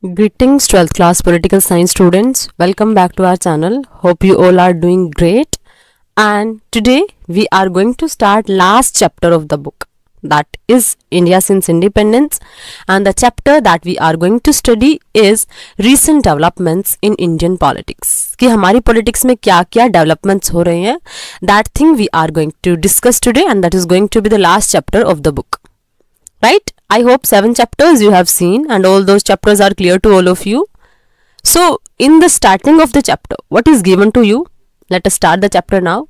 Greetings 12th class political science students. Welcome back to our channel. Hope you all are doing great. And today we are going to start last chapter of the book, that is India since independence, and the chapter that we are going to study is recent developments in Indian politics. कि हमारी politics में क्या क्या developments हो रहे हैं, that thing we are going to discuss today, and that is going to be the last chapter of the book. Right? I hope 7 chapters you have seen and all those chapters are clear to all of you. So in the starting of the chapter, what is given to you? Let us start the chapter now.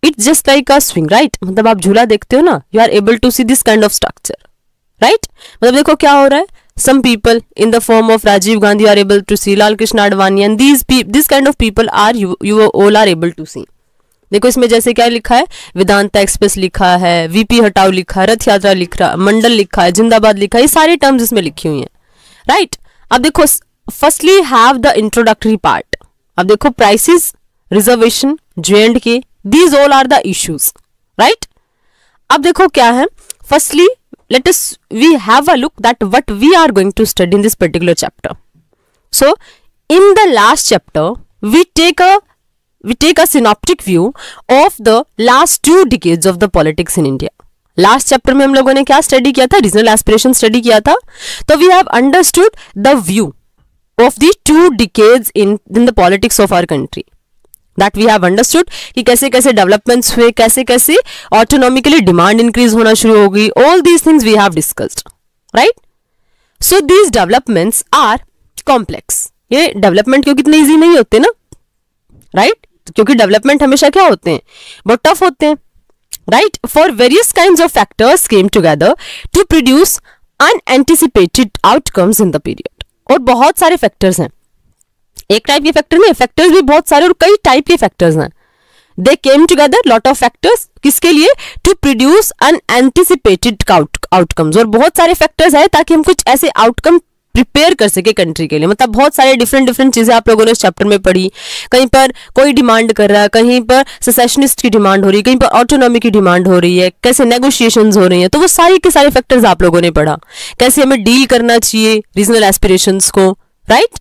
It's just like a swing, right? मतलब आप झूला देखते हो ना, you are able to see this kind of structure, right? मतलब देखो क्या हो रहा है. Some people in the form of Rajiv Gandhi are able to see, Lal Krishna Advani, and this kind of people are you all are able to see. देखो इसमें जैसे क्या लिखा है, वेदांता एक्सप्रेस लिखा है, वीपी हटाओ लिखा है, रथ यात्रा लिखा है, मंडल लिखा है, जिंदाबाद लिखा है, ये सारे टर्म्स इसमें लिखी हुई हैं, राइट? अब देखो firstly have the introductory part. अब देखो prices, reservation, J&K, these all are the issues, right? अब देखो क्या है, firstly let us we have a look that what we are going to study in this particular chapter. So in the last chapter we take a synoptic view of the last 2 decades of the politics in India. Last chapter में हम लोगों ने क्या study किया था, regional aspiration study किया था. तो we have understood the view of the 2 decades in the politics of our country. That we have understood कि कैसे कैसे डेवलपमेंट्स हुए, कैसे कैसे ऑटोनॉमिकली डिमांड इंक्रीज होना शुरू हो गई. All these things we have discussed, right? So these developments are complex. ये डेवलपमेंट क्योंकि इतने ईजी नहीं होते ना, राइट? क्योंकि डेवलपमेंट हमेशा क्या होते हैं, बहुत टफ होते हैं, right? For various kinds of factors came together to produce unanticipated outcomes in the period. और बहुत सारे फैक्टर्स हैं, एक टाइप के फैक्टर नहीं, फैक्टर्स भी बहुत सारे और कई टाइप के फैक्टर्स हैं. They came together lot of factors, किसके लिए? To produce unanticipated outcomes. और बहुत सारे फैक्टर्स है ताकि हम कुछ ऐसे आउटकम प्रिपेयर कर सके कंट्री के लिए. मतलब बहुत सारे डिफरेंट चीजें आप लोगों ने इस चैप्टर में पढ़ी. कहीं पर कोई डिमांड कर रहा है, कहीं पर सेसेशनिस्ट की डिमांड हो रही है, कहीं पर ऑटोनॉमी की डिमांड हो रही है, कैसे नेगोशिएशंस हो रही हैं. तो वो सारे के सारे फैक्टर्स आप लोगों ने पढ़ा, कैसे हमें डील करना चाहिए रीजनल एस्पिरेशंस को, राइट?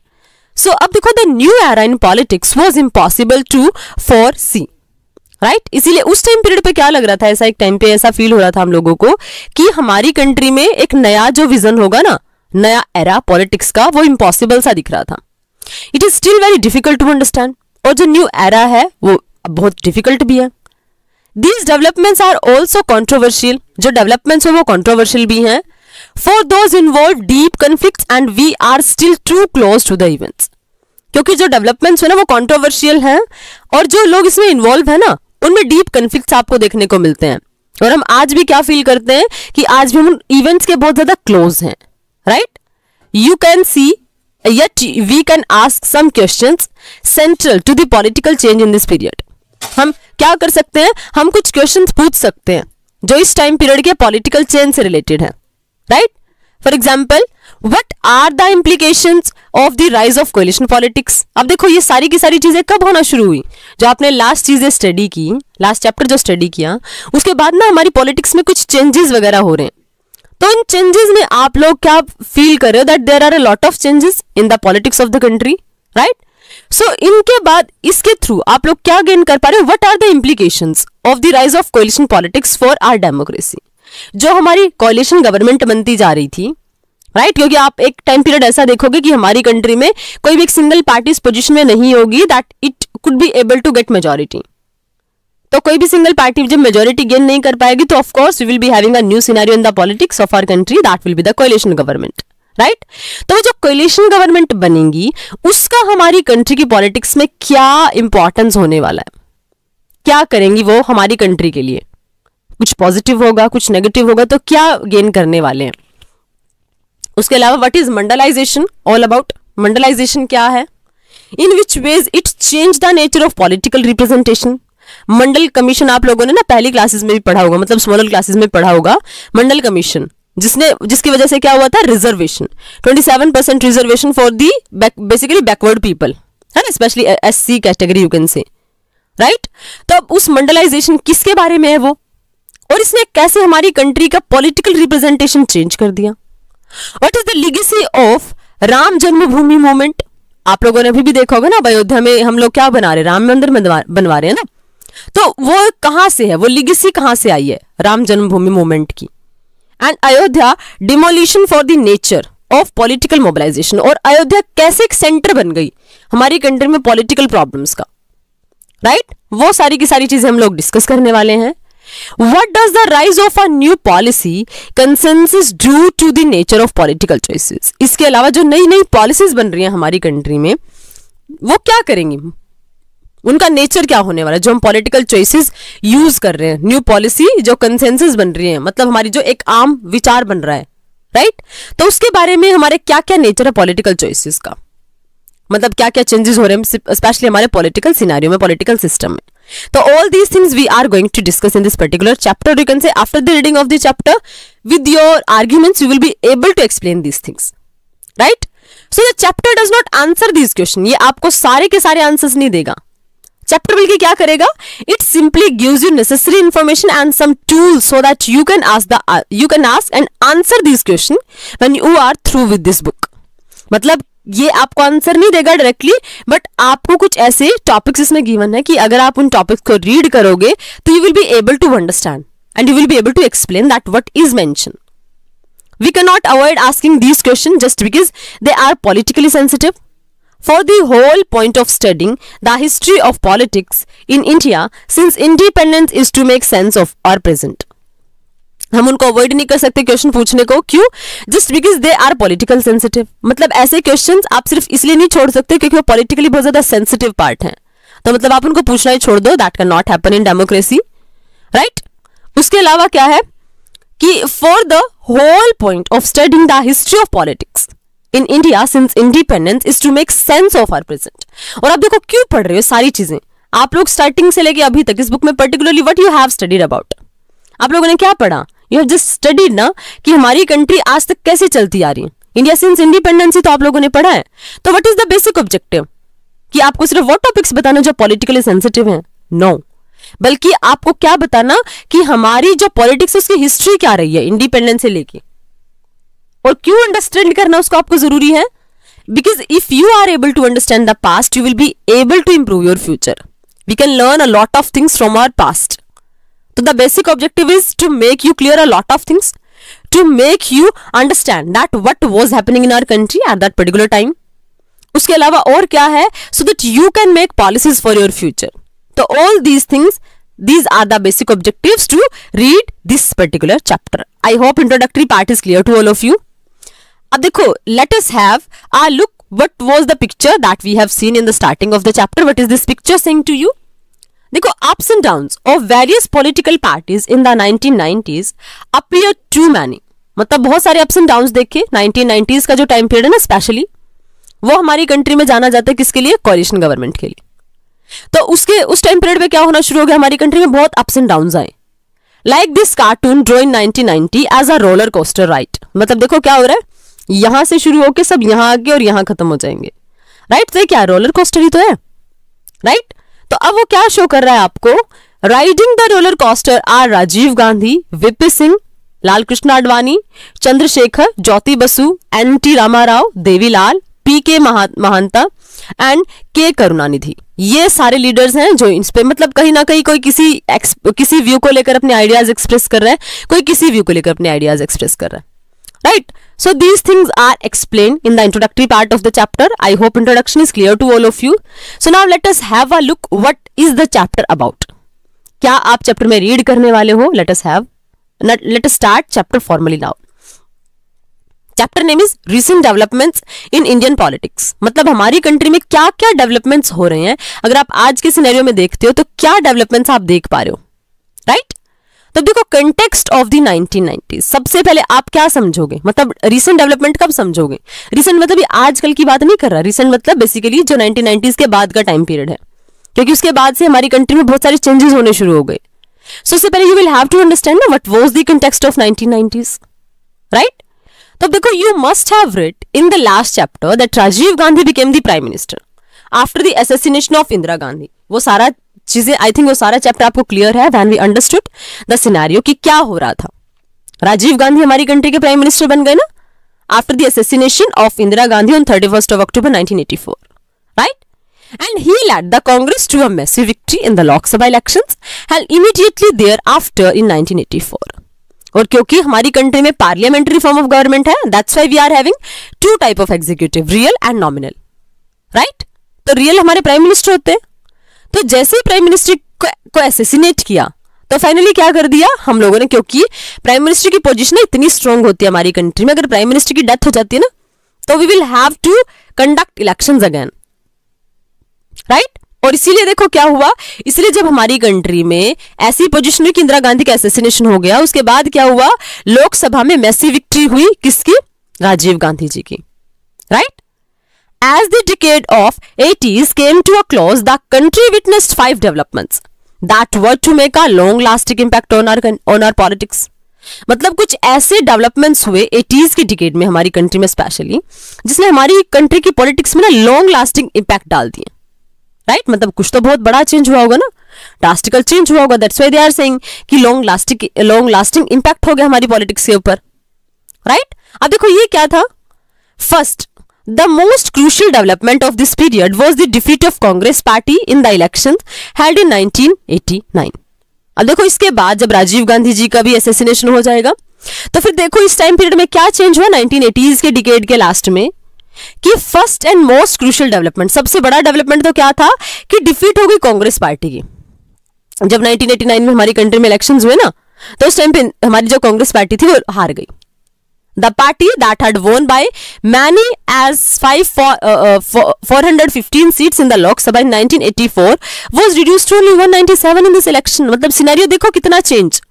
सो अब देखो, the new era in politics was impossible to foresee, right? इसीलिए उस टाइम पीरियड पे क्या लग रहा था, ऐसा एक टाइम पे ऐसा फील हो रहा था हम लोगों को कि हमारी कंट्री में एक नया जो विजन होगा ना, नया एरा पॉलिटिक्स का, वो इम्पॉसिबल सा दिख रहा था. It is still very difficult to understand. और जो न्यू एरा है वो बहुत डिफिकल्ट भी है. These developments are also controversial. जो डेवलपमेंट्स है वो कॉन्ट्रोवर्शियल भी हैं. For those involve deep conflicts and we are still too close to the events. क्योंकि जो डेवलपमेंट्स है ना वो कॉन्ट्रोवर्शियल हैं, और जो लोग इसमें इन्वॉल्व है ना उनमें डीप कन्फ्लिक्ट्स आपको देखने को मिलते हैं. और हम आज भी क्या फील करते हैं कि आज भी हम इवेंट्स के बहुत ज्यादा क्लोज हैं, right? You can see, yet we can ask some questions central to the political change in this period. हम क्या कर सकते हैं, हम कुछ क्वेश्चंस पूछ सकते हैं जो इस टाइम पीरियड के पॉलिटिकल चेंज से रिलेटेड है, right? For example, what are the implications of the rise of coalition politics. अब देखो ये सारी की सारी चीजें कब होना शुरू हुई, जो आपने लास्ट चीजें स्टडी की, लास्ट चैप्टर जो स्टडी किया, उसके बाद ना हमारी पॉलिटिक्स में कुछ चेंजेस वगैरह हो रहे हैं. तो इन चेंजेस में आप लोग क्या फील कर रहे हो, that there are a lot of changes in the politics of the country, right? So इनके बाद इसके थ्रू आप लोग क्या गेन कर पा रहे हो, what are the implications of the rise of coalition politics for our democracy. जो हमारी कोलिशन गवर्नमेंट बनती जा रही थी, राइट? क्योंकि आप एक टाइम पीरियड ऐसा देखोगे कि हमारी कंट्री में कोई भी एक सिंगल पार्टी इस पोजिशन में नहीं होगी that it could be able to get majority. तो कोई भी सिंगल पार्टी जब मेजोरिटी गेन नहीं कर पाएगी तो of course we will be having a new scenario in the politics of our country, that will be the coalition government, right? तो जो कोलिशन गवर्नमेंट बनेगी उसका हमारी कंट्री की पॉलिटिक्स में क्या इंपॉर्टेंस होने वाला है, क्या करेंगी वो हमारी कंट्री के लिए. कुछ पॉजिटिव होगा, कुछ नेगेटिव होगा, तो क्या गेन करने वाले हैं. उसके अलावा what is mandalization all about. Mandalization क्या है, in which ways it change the nature of political representation. Mandal commission आप लोगों ने ना पहली क्लासेस में भी पढ़ा होगा, मतलब स्मॉलर क्लासेस में पढ़ा होगा. मंडल कमीशन जिसकी वजह से क्या हुआ था, reservation, 27% reservation for the basically backward people, है ना, specially SC category you can से, राइट? तो अब उस मंडलाइजेशन किसके बारे में है वो, और इसने कैसे हमारी कंट्री का पॉलिटिकल रिप्रेजेंटेशन चेंज कर दिया. What is the legacy of Ram Janmabhoomi movement आप लोगों ने अभी भी देखा होगा ना, अयोध्या में हम लोग क्या बना रहे हैं, राम मंदिर बनवा रहे हैं ना, तो वो कहां से है, वो लिगेसी कहां से आई है राम जन्मभूमि मूवमेंट की। And Ayodhya demolition for the nature of political mobilization, और अयोध्या कैसे एक सेंटर बन गई हमारी कंट्री में पॉलिटिकल प्रॉब्लम्स का, राइट वो सारी की सारी चीजें हम लोग डिस्कस करने वाले हैं। What does the rise of a new policy consensus do to the nature of political choices? इसके अलावा जो नई नई पॉलिसीज बन रही हैं हमारी कंट्री में वो क्या करेंगी, उनका नेचर क्या होने वाला है, जो हम पॉलिटिकल चॉइसेस यूज कर रहे हैं, न्यू पॉलिसी जो कंसेंसस बन रही है, मतलब हमारी जो एक आम विचार बन रहा है, राइट तो उसके बारे में हमारे क्या क्या नेचर है पॉलिटिकल चॉइसेस का, मतलब क्या क्या चेंजेस हो रहे हैं स्पेशली हमारे पॉलिटिकल सिनेरियो में, पॉलिटिकल सिस्टम में। तो all these things we are going to discuss in this particular chapter. You can say after the reading of the chapter with your arguments you will be able to explain these things, right? So the chapter does not answer these questions. ये आपको सारे के सारे answers नहीं देगा। Chapter बल्कि क्या करेगा, it simply gives you necessary information and some tools so that you can ask and answer this question when you are through with this book. मतलब ये आपको आंसर नहीं देगा डायरेक्टली, बट आपको कुछ ऐसे टॉपिक्स इसमें गिवन है कि अगर आप उन टॉपिक्स को रीड करोगे तो you will be able to understand and you will be able to explain that what is mention. We cannot avoid asking these questions just because they are politically sensitive. For the whole point of studying the history of politics in India since independence is to make sense of our present. हम उनको avoid नहीं कर सकते question पूछने को, क्यों? Just because they are political sensitive. मतलब ऐसे क्वेश्चंस आप सिर्फ इसलिए नहीं छोड़ सकते क्योंकि वो पॉलिटिकली बहुत ज्यादा सेंसिटिव पार्ट है, तो मतलब आप उनको पूछना ही छोड़ दो, that can not happen in democracy, right. उसके अलावा क्या है कि for the whole point of studying the history of politics in India since independence is to make sense of our present. और आप देखो क्यों पढ़ रहे हो सारी चीजें, आप लोग स्टार्टिंग से लेके अभी तक इस बुक में particularly what you have studied about, आप लोगों ने क्या पढ़ा, यू हैव जस्ट स्टडीड ना कि हमारी कंट्री आज तक कैसे चलती आ रही है, इंडिया सिंस इंडिपेंडेंस ही तो आप लोगों ने पढ़ा है। तो what is the basic objective, कि आपको सिर्फ वो टॉपिक्स बताना जो पॉलिटिकली सेंसिटिव हैं? नो, बल्कि आपको क्या बताना कि हमारी जो पॉलिटिक्स उसकी हिस्ट्री क्या रही है इंडिपेंडेंस से लेके, और क्यों अंडरस्टैंड करना उसको आपको जरूरी है। Because if you are able to understand the past you will be able to improve your future. We can learn a lot of things from our past. So the basic objective is to make you clear a lot of things, to make you understand that what was happening in our country at that particular time. उसके अलावा और क्या है, so that you can make policies for your future. So all these things, these are the basic objectives to read this particular chapter. I hope introductory part is clear to all of you. अब देखो, let us have a look what was the picture that we have seen in the starting of the chapter. What is this picture saying to you? देखो, ups and downs of various political parties in the 1990s appear too many. मतलब बहुत सारे ups and downs देखे 1990s का जो time period है ना, specially वो हमारी कंट्री में जाना जाता है किसके लिए, कोalition गवर्नमेंट के लिए। तो उस टाइम पीरियड में क्या होना शुरू हो गया, हमारी कंट्री में बहुत अप्स एंड डाउन्स आए। Like this cartoon draw in 1990 as a roller coaster right. मतलब देखो क्या हो रहा है, यहां से शुरू होकर सब यहां आगे और यहां खत्म हो जाएंगे, राइट। तो क्या रोलर कोस्टर ही तो है, राइट। तो अब वो क्या शो कर रहा है आपको, riding the roller coaster are Rajiv Gandhi, VP Singh, Lal Krishna Advani, Chandrashekhar, Jyoti Basu, N T. Ramarao, Devilal, P K. Mahanta and K Karunanidhi. ये सारे लीडर्स हैं जो इस पे मतलब कहीं ना कहीं कोई किसी व्यू को लेकर अपने आइडियाज एक्सप्रेस कर रहा है, कोई किसी व्यू को लेकर अपने आइडियाज एक्सप्रेस कर रहा है, right? So these things are explained in the introductory part of the chapter. I hope introduction is clear to all of you. So now let us have a look what is the chapter about. क्या आप chapter में read करने वाले हो? Let us start chapter formally now. Chapter name is recent developments in Indian politics. मतलब हमारी country में क्या क्या डेवलपमेंट्स हो रहे हैं, अगर आप आज के सिनेरियो में देखते हो तो क्या डेवलपमेंट्स आप देख पा रहे हो, राइट? तो देखो, कंटेक्स्ट ऑफ द 1990s, सबसे पहले आप क्या समझोगे, मतलब रिसेंट डेवलपमेंट कब समझोगे? रिसेंट मतलब ये आजकल की बात नहीं कर रहा, रिसेंट मतलब बेसिकली जो 1990s के बाद का टाइम पीरियड है, क्योंकि उसके बाद से हमारी कंट्री में बहुत सारे चेंजेस होने शुरू हो गए। सो उससे पहले you will have to understand what was the context of 1990s, right? तो देखो, you must have read in the last chapter that Rajiv Gandhi became the prime minister after the assassination of Indira Gandhi. वो सारा चीजें, I think वो सारा chapter आपको clear है when we understood the scenario कि क्या हो रहा था। राजीव गांधी हमारी कंट्री के प्राइम मिनिस्टर बन गए ना after the assassination of Indira Gandhi on 31st of October 1984, right? And he led the Congress to a massive victory in the Lok Sabha elections and immediately thereafter in 1984. और क्योंकि हमारी country में parliamentary form of government है, that's why we are having two type of executive, real and nominal, right? तो real हमारे prime minister होते हैं। तो जैसे ही प्राइम मिनिस्टर को एसेसिनेट किया तो फाइनली क्या कर दिया हम लोगों ने, क्योंकि प्राइम मिनिस्टर की पोजीशन इतनी स्ट्रांग होती है हमारी कंट्री में, अगर प्राइम मिनिस्टर की डेथ हो जाती है ना तो we will have to conduct elections again, right? और इसीलिए देखो क्या हुआ, इसलिए जब हमारी कंट्री में ऐसी पोजीशन हुई कि इंदिरा गांधी का एसेसिनेशन हो गया, उसके बाद क्या हुआ, लोकसभा में मैसिव विक्ट्री हुई किसकी, राजीव गांधी जी की, right? As the decade of 80s came to a close, the country witnessed 5 developments that were to make a long-lasting impact on our politics. मतलब कुछ ऐसे डेवलपमेंट्स हुए 80s के डिकेड में हमारी कंट्री में स्पेशली, जिसने हमारी कंट्री की पॉलिटिक्स में ना लॉन्ग लास्टिंग इम्पैक्ट डाल दिए, राइट? मतलब कुछ तो बहुत बड़ा चेंज हुआ होगा ना, ड्रास्टिकल चेंज हुआ होगा, that's why they are saying कि लॉन्ग लास्टिंग इम्पैक्ट हो गया हमारी पॉलिटिक्स के ऊपर, राइट? अब देखो ये क्या था, first the most crucial development of this period was the defeat of Congress party in the elections held in 1989. अब देखो इसके बाद जब राजीव गांधी जी का भी एसेसिनेशन हो जाएगा तो फिर देखो इस टाइम पीरियड में क्या चेंज हुआ 1980s के डिकेड के लास्ट में, कि first and most crucial development, सबसे बड़ा डेवलपमेंट तो क्या था कि डिफीट हो गई कांग्रेस पार्टी की। जब 1989 में हमारी कंट्री में इलेक्शंस हुए ना तो उस टाइम पे हमारी जो कांग्रेस पार्टी थी वो हार गई। The party that had won by many as 415 seats in the Lok Sabha in 1984 was reduced to only 197 in this election. मतलब सिनेरियो देखो कितना चेंज।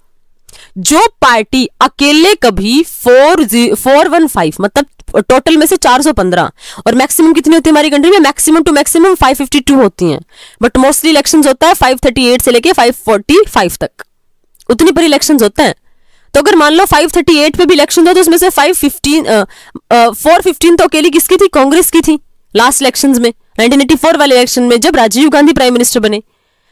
जो पार्टी अकेले कभी 415 मतलब टोटल में से 415 और मैक्सिमम कितनी होती है हमारी कंट्री में, मैक्सिमम टू मैक्सिमम 552 होती हैं, बट मोस्टली इलेक्शंस होता है 538 से लेके 545 तक, उतनी पर इलेक्शंस होते हैं। तो अगर मान लो 538 पे भी इलेक्शन था तो उसमें से 415 तो अकेली किसकी थी, कांग्रेस की थी लास्ट इलेक्शंस में, 1984 वाले इलेक्शन में जब राजीव गांधी प्राइम मिनिस्टर बने।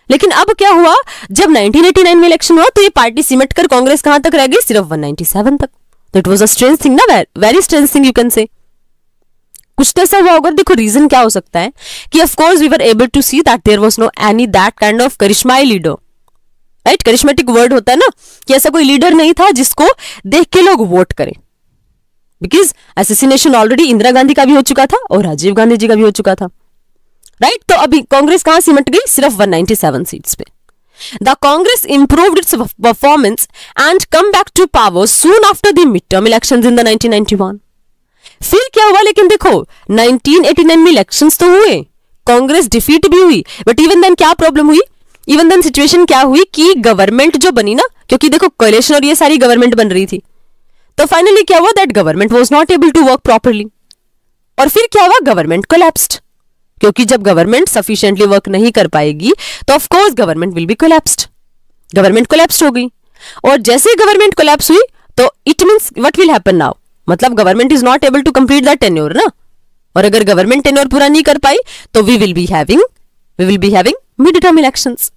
लेकिन अब क्या हुआ, जब 1989 में इलेक्शन हुआ तो ये पार्टी सिमट कर कांग्रेस कहां तक रह गई, सिर्फ 197 तक। तो it was a strange thing ना, very strange thing you can say. कुछ तो ऐसा हुआ होगा। देखो रीजन क्या हो सकता है कि of course we were able to see that there was no any that kind of करिश्माई लीडर, राइट? करिश्मेटिक वर्ड होता है ना कि ऐसा कोई लीडर नहीं था जिसको देख के लोग वोट करें, because assassination already Indira Gandhi का भी हो चुका था और राजीव गांधी जी का भी हो चुका था, राइट? तो अभी कांग्रेस कहां सिमट गई, सिर्फ 197 सीट्स पे। The Congress improved its performance and come back to power soon after the mid term elections in the 1991। फिर क्या हुआ, लेकिन देखो 1989 में इलेक्शंस तो हुए, कांग्रेस डिफीट भी हुई, बट इवन देन क्या प्रॉब्लम हुई, इवन देन सिचुएशन क्या हुई कि गवर्नमेंट जो बनी ना, क्योंकि देखो कोalition और ये सारी गवर्नमेंट बन रही थी, तो फाइनली क्या हुआ that government was not able to work properly. और फिर क्या हुआ, गवर्नमेंट कोलैप्स्ड, क्योंकि जब गवर्नमेंट सफिशिएंटली वर्क नहीं कर पाएगी तो of course government will be collapsed. Government collapsed हो गई और जैसे गवर्नमेंट कोलैप्स हुई तो it means what will happen now, मतलब government is not able to complete that tenure ना, और अगर गवर्नमेंट टेन्योर पूरा नहीं कर पाई तो we will be having mid term elections,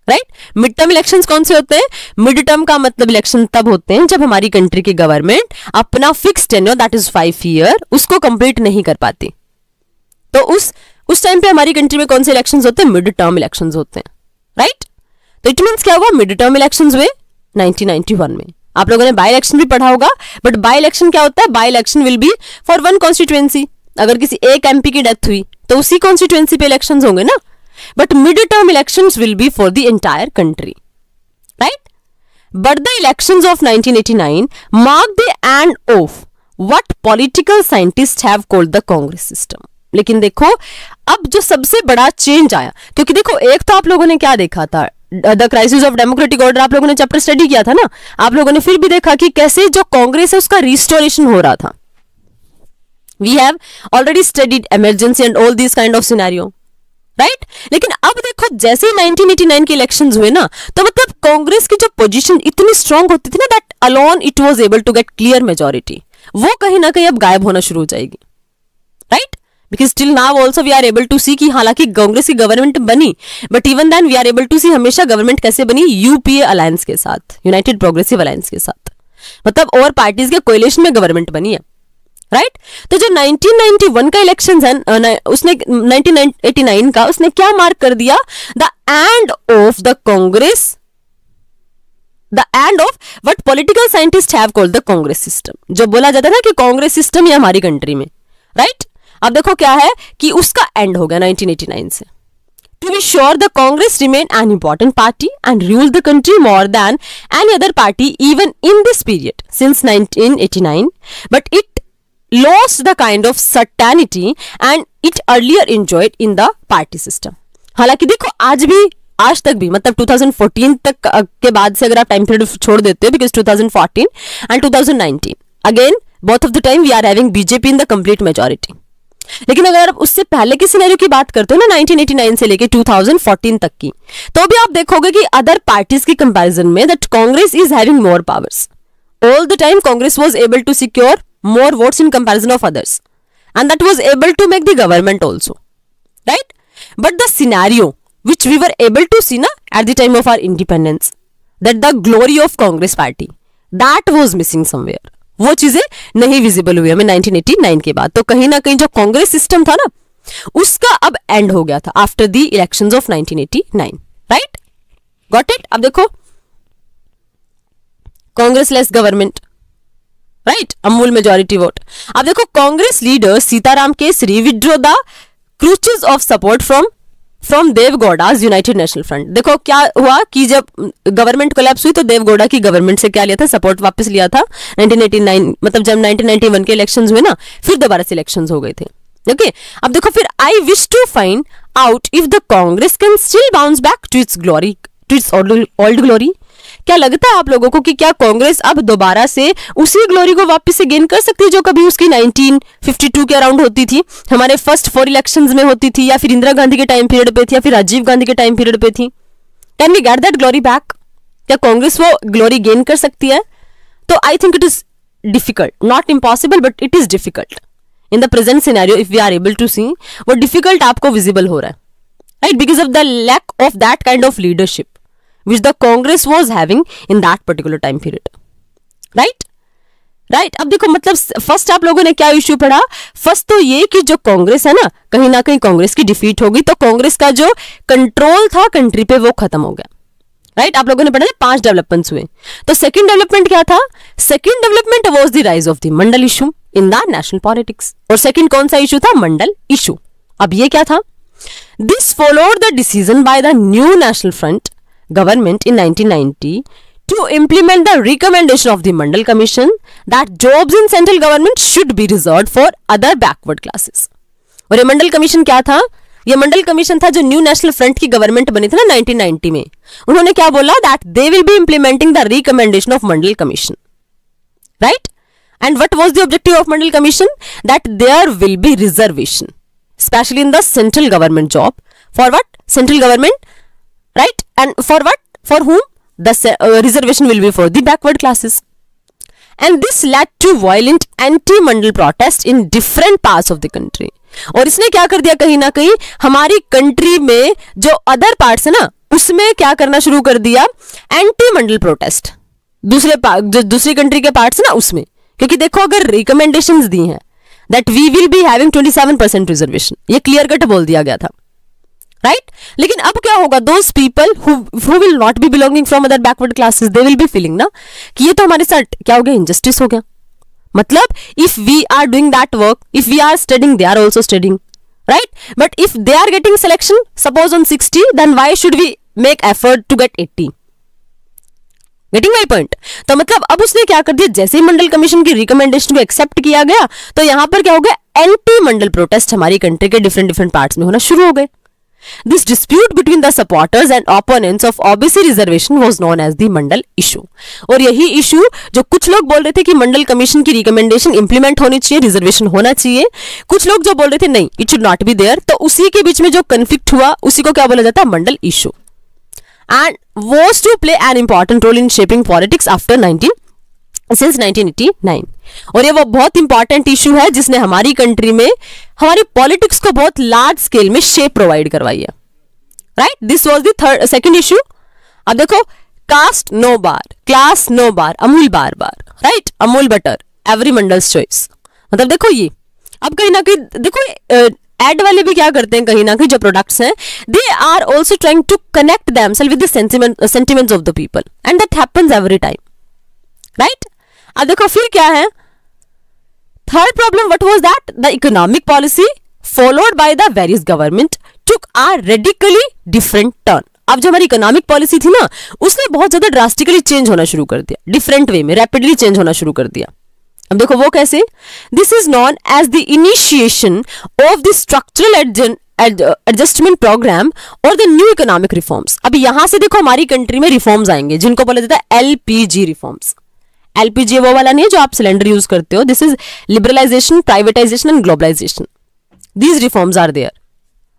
right? Mid term elections कौन से होते हैं, मिड टर्म का मतलब इलेक्शन तब होते हैं जब हमारी कंट्री की गवर्नमेंट अपना fix tenure that is 5 year उसको कंप्लीट नहीं कर पाती। तो उस टाइम पे हमारी कंट्री में कौन से इलेक्शंस होते हैं, मिड टर्म इलेक्शंस होते हैं, राइट? तो इट मींस क्या हुआ, मिड टर्म इलेक्शंस हुए 1991 में। आप लोगों ने बाय इलेक्शन भी पढ़ा होगा, बट बाय इलेक्शन क्या होता है, by election will be for one constituency. अगर किसी एक एमपी की डेथ हुई तो उसी कॉन्स्टिट्यूएंसी पे इलेक्शंस होंगे ना, but mid-term elections will be for the entire country, right? But the elections of 1989 marked the end of what political scientists have called the Congress system. लेकिन देखो अब जो सबसे बड़ा चेंज आया, क्योंकि देखो एक तो आप लोगों ने क्या देखा था, the crisis of democratic order आप लोगों ने चैप्टर स्टडी किया था ना, आप लोगों ने फिर भी देखा कि कैसे जो कांग्रेस है उसका रिस्टोरेशन हो रहा था। We have already studied emergency and all these kind of scenario, right? लेकिन अब देखो जैसे 1989 के इलेक्शंस हुए ना, तो मतलब कांग्रेस की जो पोजीशन इतनी स्ट्रांग होती थी ना that alone it was able to get clear majority, वो कहीं ना कहीं अब गायब होना शुरू हो जाएगी, right? Because till now also we are able to see कि हालांकि कांग्रेस की गवर्नमेंट बनी, but even then we are able to see हमेशा गवर्नमेंट कैसे बनी, यूपीए अलायंस के साथ, यूनाइटेड प्रोग्रेसिव अलायंस के साथ, मतलब और पार्टीज के कोएलिशन में गवर्नमेंट बनी है, राइट तो जो 1991 का इलेक्शन है उसने 1989 का उसने क्या मार्क कर दिया, the end of the Congress, the end of what political scientist have called the Congress system. जो बोला जाता है ना कि कांग्रेस सिस्टम है हमारी कंट्री में, राइट अब देखो क्या है कि उसका एंड हो गया 1989 से। To be sure, the Congress remained an important party and ruled the country more than any other party even in this period since 1989, but it lost the kind of certainty and it earlier enjoyed in the party system. हालांकि देखो आज तक भी मतलब 2014 तक के बाद से अगर आप टाइम पीरियड छोड़ देते हो, because 2014 and 2019 again both of the time we are having BJP in the complete majority. लेकिन अगर आप उससे पहले के सिनेरियो की बात करते हो ना 1989 से लेके 2014 तक की, तो भी आप देखोगे कि अदर पार्टीज की कंपैरिजन में that Congress is having more powers. All the time Congress was able to secure more votes in comparison of others and that was able to make the government also, right but the scenario which we were able to see ना at the time of our independence, that the glory of Congress party that was missing somewhere. वो चीजें नहीं visible हुई हमें 1989 के बाद। तो कहीं ना कहीं जो कांग्रेस सिस्टम था ना उसका अब एंड हो गया था after the elections of 1989, right got it. अब देखो Congress less government, right Amul majority vote. अब देखो Congress leader Sitaram Kesri withdraw the crutches of support from Devegowda's United National Front. देखो क्या हुआ कि जब गवर्नमेंट कोलैप्स हुई तो देवगौड़ा की गवर्नमेंट से क्या लिया था, सपोर्ट वापस लिया था 1989, मतलब जब 1991 के इलेक्शंस हुए ना फिर दोबारा से इलेक्शंस हो गए थे। ओके अब देखो फिर I wish to find out if the Congress can still bounce back to its glory, to its old glory. क्या लगता है आप लोगों को कि क्या कांग्रेस अब दोबारा से उसी ग्लोरी को वापस से गेन कर सकती है जो कभी उसकी 1952 के अराउंड होती थी, हमारे फर्स्ट 4 इलेक्शंस में होती थी, या फिर इंदिरा गांधी के टाइम पीरियड पे थी, या फिर राजीव गांधी के टाइम पीरियड पे थी? Can we get that glory back? क्या कांग्रेस वो ग्लोरी गेन कर सकती है? तो I think it is difficult, not impossible but it is difficult in the present scenario if we are able to see. वो difficult आपको विजिबल हो रहा है, right, because of the lack of that kind of leadership which the Congress was having in that particular time period, right? अब देखो मतलब first आप लोगों ने क्या इश्यू पढ़ा, फर्स्ट तो ये कि जो कांग्रेस है ना कहीं कांग्रेस की डिफीट होगी तो कांग्रेस का जो कंट्रोल था कंट्री पे वो खत्म हो गया, राइट? आप लोगों ने पढ़ा 5 डेवलपमेंट्स हुए। तो सेकंड डेवलपमेंट क्या था? Second development was the rise of the Mandal issue in the national politics. और सेकंड कौन सा इशू था? मंडल इशू। अब ये क्या था? This followed the decision by the new national front government in 1990 to implement the recommendation of the Mandal Commission that jobs in central government should be reserved for other backward classes। और ये मंडल commission क्या था? ये मंडल commission था जो new national front की government बनी थी ना 1990 में। उन्होंने क्या बोला? That they will be implementing the recommendation of Mandal commission, right? And what was the objective of Mandal commission? That there will be reservation specially in the central government job. For what? Central government, right? And for what? For whom? The reservation will be for the backward classes. And this led to violent anti-mandal protests in different parts of the country. और इसने क्या कर दिया? कहीं ना कहीं हमारी country में जो अदर पार्ट्स है ना उसमें क्या करना शुरू कर दिया? एंटी मंडल प्रोटेस्ट जो दूसरी कंट्री के पार्ट्स है ना उसमें। क्योंकि देखो अगर रिकमेंडेशंस दी हैं that we will be having 27% reservation, ये क्लियर कट बोल दिया गया था, राइट? लेकिन अब क्या होगा? Those people who will not be belonging from other backward classes they will be feeling ना कि ये तो हमारे साथ क्या हो गया? इनजस्टिस हो गया। मतलब if we are doing that work, if we are studying, they are also studying, right? But if they are getting selection suppose on 60, then why should we make effort to get 80? Getting my point? तो मतलब अब उसने क्या कर दिया? जैसे ही Mandal commission की रिकमेंडेशन को एक्सेप्ट किया गया तो यहां पर क्या हो गया? एंटी मंडल प्रोटेस्ट हमारी कंट्री के डिफरेंट पार्ट्स में होना शुरू हो गए। This dispute between the supporters and opponents of OBC reservation was known as the Mandal issue। और यही इशू जो कुछ लोग बोल रहे थे कि मंडल कमीशन की रिकमेंडेशन इंप्लीमेंट होनी चाहिए, रिजर्वेशन होना चाहिए, कुछ लोग जो बोल रहे थे नहीं it should not be there, तो उसी के बीच में जो कन्फ्लिक्ट हुआ उसी को क्या बोला जाता है? Mandal issue. And was to play an important role in shaping politics after 1989। और ये वो बहुत इंपॉर्टेंट इशू है जिसने हमारी कंट्री में हमारी पॉलिटिक्स को बहुत लार्ज स्केल में शेप प्रोवाइड करवाई है, right? This was the second issue. अब देखो caste no bar, class no bar, Amul bar, right? Amul butter, every Mandal's choice, मतलब देखो ये अब कहीं ना कहीं देखो एड वाले भी क्या करते हैं, कहीं ना कहीं जो प्रोडक्ट्स हैं they are also trying to connect themselves with the sentiments of the people and that happens every time, right. अब देखो फिर क्या है, third problem what was that the economic policy followed by the various government took a radically different turn. अब जो हमारी economic policy थी ना उसने बहुत ज्यादा ड्रास्टिकली चेंज होना शुरू कर दिया, डिफरेंट वे में रैपिडली चेंज होना शुरू कर दिया। अब देखो वो कैसे, this is known as the initiation of the structural adjustment programme और द न्यू इकोनॉमिक रिफॉर्म्स। अब यहां से देखो हमारी कंट्री में रिफॉर्म्स आएंगे जिनको बोला जाता है एलपीजी रिफॉर्म्स। एलपीजी वो वाला नहीं है जो आप सिलेंडर यूज करते हो, this is liberalization, privatization and globalization, these reforms are there,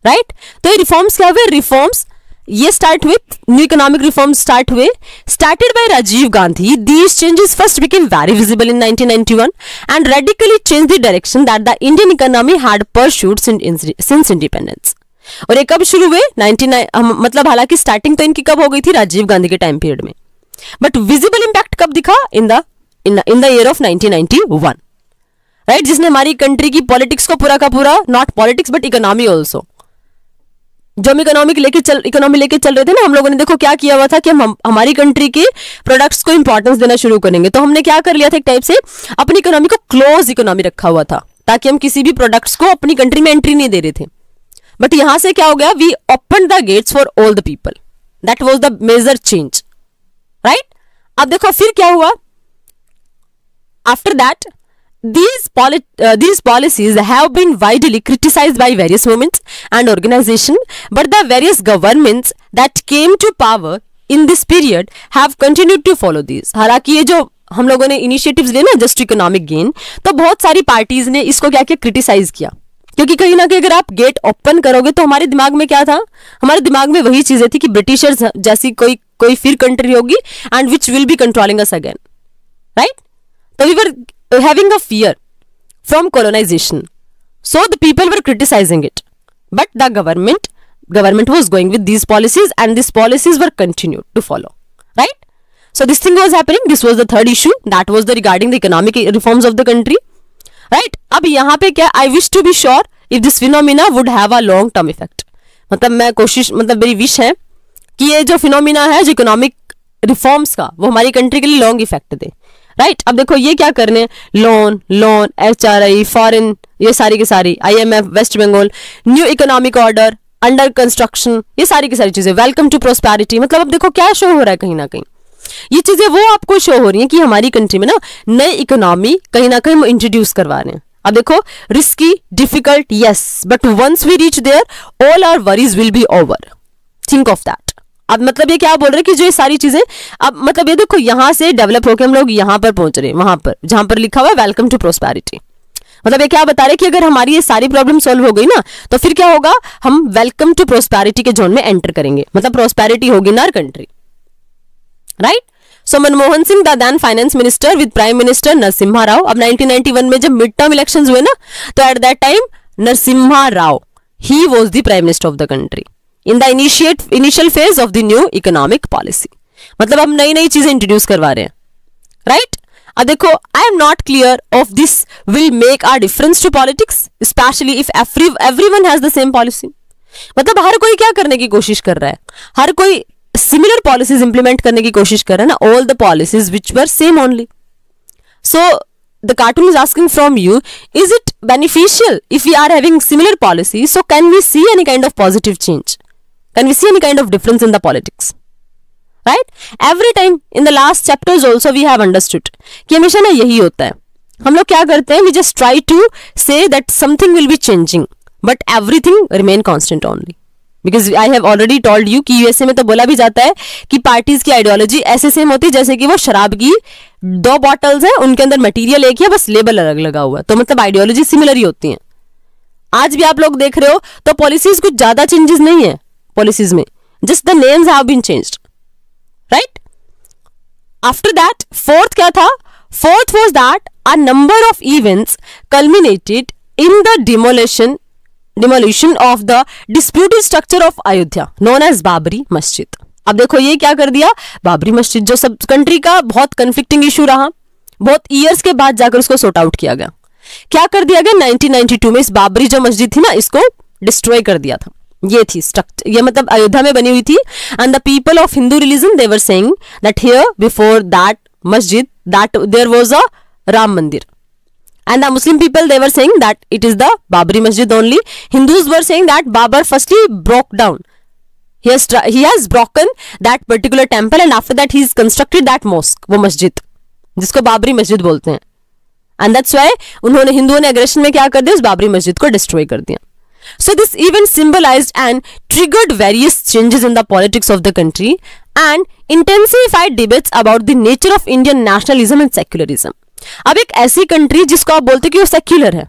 right. तो ये रिफॉर्म्स क्या हुए, रिफॉर्म्स ये start with new economic reforms start हुए, started by Rajiv Gandhi. These changes first became very visible in 1991 and radically change the direction that the Indian economy had pursued since independence. और ये कब शुरू हुए, 99 मतलब हालांकि स्टार्टिंग तो इनकी कब हो गई थी, राजीव गांधी के टाइम पीरियड में, बट विजिबल इंपैक्ट कब दिखा, in the year of 1991, right, जिसने हमारी कंट्री की पॉलिटिक्स को पूरा का पूरा, not politics but economy also, जो हम इकोनॉमी लेके चल रहे थे ना, हम लोगों ने देखो क्या किया हुआ था कि हम हमारी कंट्री के प्रोडक्ट्स को इंपॉर्टेंस देना शुरू करेंगे। तो हमने क्या कर लिया था, एक टाइप से अपनी इकोनॉमी को क्लोज इकोनॉमी रखा हुआ था ताकि हम किसी भी प्रोडक्ट्स को अपनी कंट्री में एंट्री नहीं दे रहे थे। बट यहां से क्या हो गया, we open the gates for all the people, that was the major change, right. अब देखो फिर क्या हुआ, after that these policies have been widely criticized by various movements and organizations, but the various governments that came to power in this period have continued to follow these। हालांकि ये जो हम लोगों ने इनिशिएटिव्स लिए ना जस्ट इकोनॉमिक गेन, तो बहुत सारी पार्टीज ने इसको क्या किया, क्रिटिसाइज किया, क्योंकि कहीं ना कहीं अगर आप गेट ओपन करोगे तो हमारे दिमाग में क्या था, हमारे दिमाग में वही चीजें थी कि ब्रिटिशर्स जैसी कोई फिर कंट्री होगी and which will be controlling us again, right. तो we were having a fear from colonization, so the people were criticizing it, but the government was going with these policies and these policies were continued to follow, right. So this thing was happening, this was the third issue, that was the regarding the economic reforms of the country, right। अब यहाँ पे क्या, I wish to be sure if this phenomena would have a long term effect, मतलब मैं कोशिश, मतलब मेरी wish है कि ये जो फिनोमिना है जो इकोनॉमिक रिफॉर्म्स का, वो हमारी कंट्री के लिए लॉन्ग इफेक्ट दे, राइट। अब देखो ये क्या करने, लोन HRI फॉरेन, ये सारी की सारी IMF, West Bengal, new economic order under construction, ये सारी की सारी चीजें, वेलकम टू प्रोस्पेरिटी। मतलब अब देखो क्या शो हो रहा है, कहीं ना कहीं ये चीजें वो आपको शो हो रही हैं कि हमारी कंट्री में ना नई इकोनॉमी कहीं ना कहीं हम इंट्रोड्यूस करवा रहे हैं। अब देखो risky, difficult, yes, but once we reach there all our worries will be over, think of that. अब मतलब ये क्या बोल रहे हैं कि जो ये सारी चीजें, अब मतलब ये देखो यहां से डेवलप होकर हम लोग यहां पर पहुंच रहे हैं, वहां पर जहां पर लिखा हुआ है वेलकम टू प्रोस्पेरिटी। मतलब ये क्या बता रहे हैं कि अगर हमारी ये सारी प्रॉब्लम सॉल्व हो गई ना तो फिर क्या होगा, हम वेलकम टू प्रोस्पेरिटी के जोन में एंटर करेंगे, मतलब प्रोस्पेरिटी होगी in our country, right. So Manmohan Singh the then finance minister with prime minister Narasimha Rao. अब 1991 में जब मिड टर्म इलेक्शंस हुए ना, तो at that time Narasimha Rao he was the prime minister of the country in the initial phase of the new economic policy. मतलब हम नई नई चीजें इंट्रोड्यूस करवा रहे हैं, राइट। अब देखो I am not clear of this will make a difference to politics, specially if everyone has the same policy. मतलब हर कोई क्या करने की कोशिश कर रहा है, हर कोई सिमिलर पॉलिसीज इंप्लीमेंट करने की कोशिश कर रहा है ना, all the policies which were same only. So the cartoon is asking from you, is it beneficial if we are having similar policies? So can we see any kind of positive change? Can we see any kind of difference in the politics? Right? Every time in the last chapters also we have understood कि हमेशा ना यही होता है, हम लोग क्या करते हैं, we just try to say that something will be changing but everything remain constant only. Because I have already told you कि USA में तो बोला भी जाता है कि पार्टीज की आइडियोलॉजी ऐसे सेम होती है जैसे कि वो शराब की 2 बॉटल्स हैं, उनके अंदर मटेरियल एक ही है, बस लेबल अलग लगा हुआ है, तो मतलब आइडियोलॉजी सिमिलर ही होती है। आज भी आप लोग देख रहे हो तो पॉलिसीज कुछ ज्यादा चेंजेस नहीं है पॉलिसीज में, just the names have been changed, right. After that fourth क्या था, fourth was that a number of events culminated in the demolition of the disputed structure of Ayodhya known as Babri Masjid. अब देखो ये क्या कर दिया, बाबरी मस्जिद जो सब कंट्री का बहुत कंफ्लिक्टिंग इशू रहा, बहुत ईयर्स के बाद जाकर उसको सॉर्ट आउट किया गया, क्या कर दिया गया 1992 में, इस बाबरी जो मस्जिद थी ना, इसको डिस्ट्रॉय कर दिया था। ये थी स्ट्रक्चर, ये मतलब अयोध्या में बनी हुई थी। And the people of Hindu religion they were saying that here before that masjid that there was a Ram mandir, and the Muslim people they were saying that it is the Babri Masjid only. Hindus were saying that Babur firstly broke down, he has broken that particular temple and after that he has constructed that mosque, वो मस्जिद जिसको बाबरी मस्जिद बोलते हैं। and that's why उन्होंने हिंदुओं ने aggression में क्या कर दिया, उस बाबरी मस्जिद को डिस्ट्रॉय कर दिया। So this event symbolized and triggered various changes in the politics of the country and intensified debates about the nature of Indian nationalism and secularism. अब एक ऐसी कंट्री जिसको आप बोलते कि वो सेक्युलर है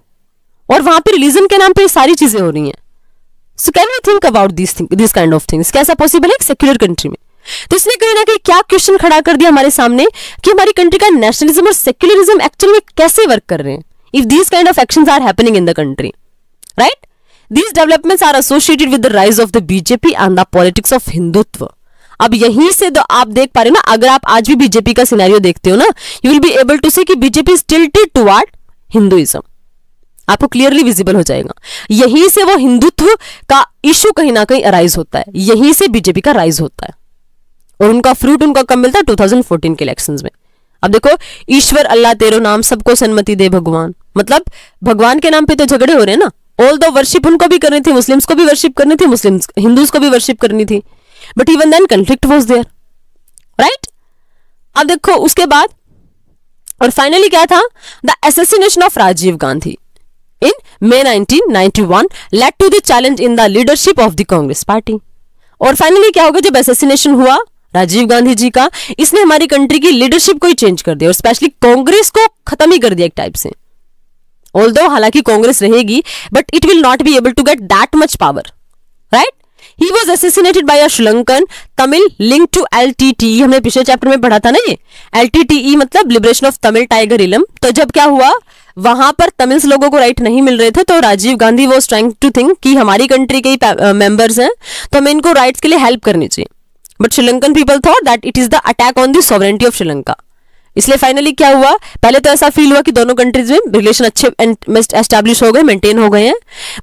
और वहां पे रिलीजन के नाम पे सारी चीजें हो रही हैं। So can we think about this kind of things, कैसा पॉसिबल है एक सेक्युलर कंट्री में? तो इसने कहीं ना कहीं क्या क्वेश्चन खड़ा कर दिया हमारे सामने कि हमारी कंट्री का नेशनलिज्म और सेक्युलरिज्म एक्चुअली में कैसे वर्क कर रहे हैं if these kind of actions are happening in the country, right? These developments are associated with the rise of the BJP and the politics of Hindutva. अब यहीं से तो आप देख पा रहे हो ना, अगर आप आज भी बीजेपी का सिनेरियो देखते हो ना, you will be able to say कि BJP is tilted toward Hinduism, आपको क्लियरली विजिबल हो जाएगा। यहीं से वो हिंदुत्व का इशू कहीं ना कहीं अराइज होता है, यहीं से बीजेपी का राइज होता है और उनका फ्रूट उनको कब मिलता है? 2014 के इलेक्शंस में। अब देखो, ईश्वर अल्लाह तेरो नाम सबको सन्मति दे भगवान, मतलब भगवान के नाम पे तो झगड़े हो रहे हैं ना। ऑल दो वर्शिप उनको भी करनी थी, मुस्लिम्स को भी वर्शिप करनी थी, मुस्लिम्स हिंदूज को भी वर्शिप करनी थी, but even then conflict was there, right? अब देखो उसके बाद और फाइनली क्या था? The assassination of Rajiv Gandhi in May 1991 led to the challenge in the leadership of the Congress party. और फाइनली क्या होगा, जब असैसिनेशन हुआ राजीव गांधी जी का, इसने हमारी कंट्री की लीडरशिप को ही चेंज कर दिया और स्पेशली कांग्रेस को खत्म ही कर दिया एक टाइप से। ऑल्दो हालांकि कांग्रेस रहेगी but it will not be able to get that much power, right? He was assassinated by a Sri-Lankan Tamil linked to LTTE। हमने पिछले चैप्टर में पढ़ा था ना ये LTTE मतलब लिबरेशन ऑफ तमिल टाइगर इलम। तो जब क्या हुआ, वहां पर तमिल्स लोगों को राइट नहीं मिल रहे थे, तो Rajiv Gandhi was trying to think कि हमारी कंट्री के ही मेंबर्स हैं तो हमें इनको राइट्स के लिए हेल्प करनी चाहिए, but Sri Lankan people thought that it is the attack on the sovereignty of Sri Lanka. इसलिए फाइनली क्या हुआ, पहले तो ऐसा फील हुआ कि दोनों कंट्रीज में रिलेशन अच्छे एस्टैब्लिश हो गए, मेंटेन हो गए हैं,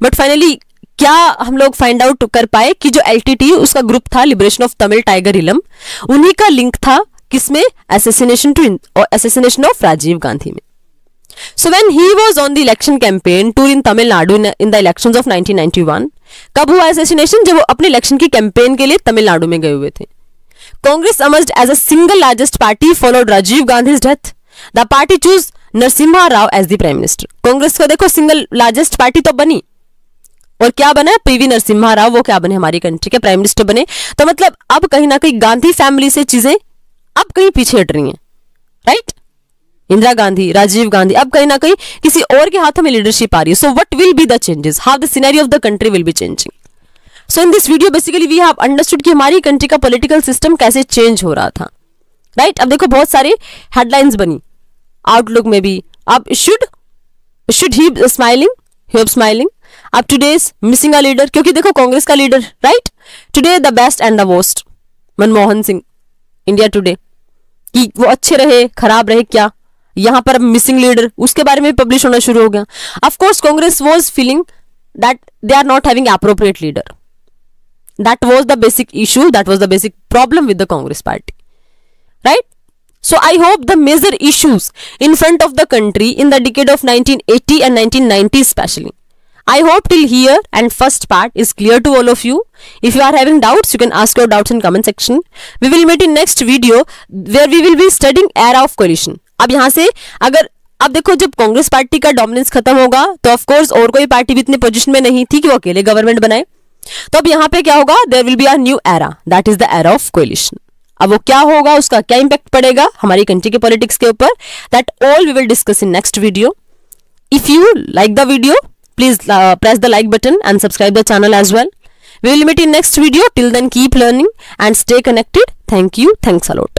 बट फाइनली क्या हम लोग फाइंड आउट कर पाए कि जो LTT उसका ग्रुप था लिबरेशन ऑफ तमिल टाइगर इलम, उन्हीं का लिंक था किसमें? असैसिनेशन ऑफ राजीव गांधी में। So when he was on the election campaign tour in Tamil Nadu in the elections of 1991, कब हुआ असैसिनेशन? जब वो अपने इलेक्शन की कैंपेन के लिए तमिलनाडु में गए हुए थे। Congress emerged as a single largest party followed Rajiv Gandhi's death. The party chose Narasimha Rao as the prime minister. Congress को देखो सिंगल लार्जेस्ट पार्टी तो बनी और क्या बना? PV नरसिम्हा राव, वो क्या बने? हमारी कंट्री के प्राइम मिनिस्टर बने। तो मतलब अब कहीं ना कहीं गांधी फैमिली से चीजें अब कहीं पीछे हट रही हैं, राइट? इंदिरा गांधी, राजीव गांधी, अब कहीं ना कहीं किसी और के हाथों में लीडरशिप आ रही है। So what will be the changes, how the scenario of the country will be changing. So in this video basically we have understood कि हमारी कंट्री का पॉलिटिकल सिस्टम कैसे चेंज हो रहा था, राइट? अब देखो बहुत सारे हेडलाइंस बनी आउटलुक में भी। अब should he smiling, hope smiling. अब टुडेज मिसिंग अ लीडर, क्योंकि देखो कांग्रेस का leader, right? Today the best and the worst, Manmohan Singh, India today, कि वो अच्छे रहे खराब रहे क्या, यहां पर मिसिंग लीडर, उसके बारे में पब्लिश होना शुरू हो गया। Of course Congress was feeling that they are not having appropriate leader. That was the basic issue, that was the basic problem with the Congress party, right? So I hope the major issues in front of the country in the decade of 1980 and 1990 especially, I hope till here and first part is clear to all of you. If you are having doubts, you can ask your doubts in comment section. We will meet in next video where we will be studying era of coalition. अब यहाँ से अगर अब देखो जब Congress party का dominance खत्म होगा तो ऑफ कोर्स और कोई पार्टी भी इतने पोजीशन में नहीं थी कि वो अकेले गवर्नमेंट बनाए, तो अब यहाँ पे क्या होगा? There will be a new era, that is the era of coalition. अब वो क्या होगा, उसका क्या इंपैक्ट पड़ेगा हमारी कंट्री के पॉलिटिक्स के ऊपर, that all we will discuss in next video. If you like the video, please press the like button and subscribe the channel as well. We will meet in next video. Till then, keep learning and stay connected. Thank you. Thanks a lot.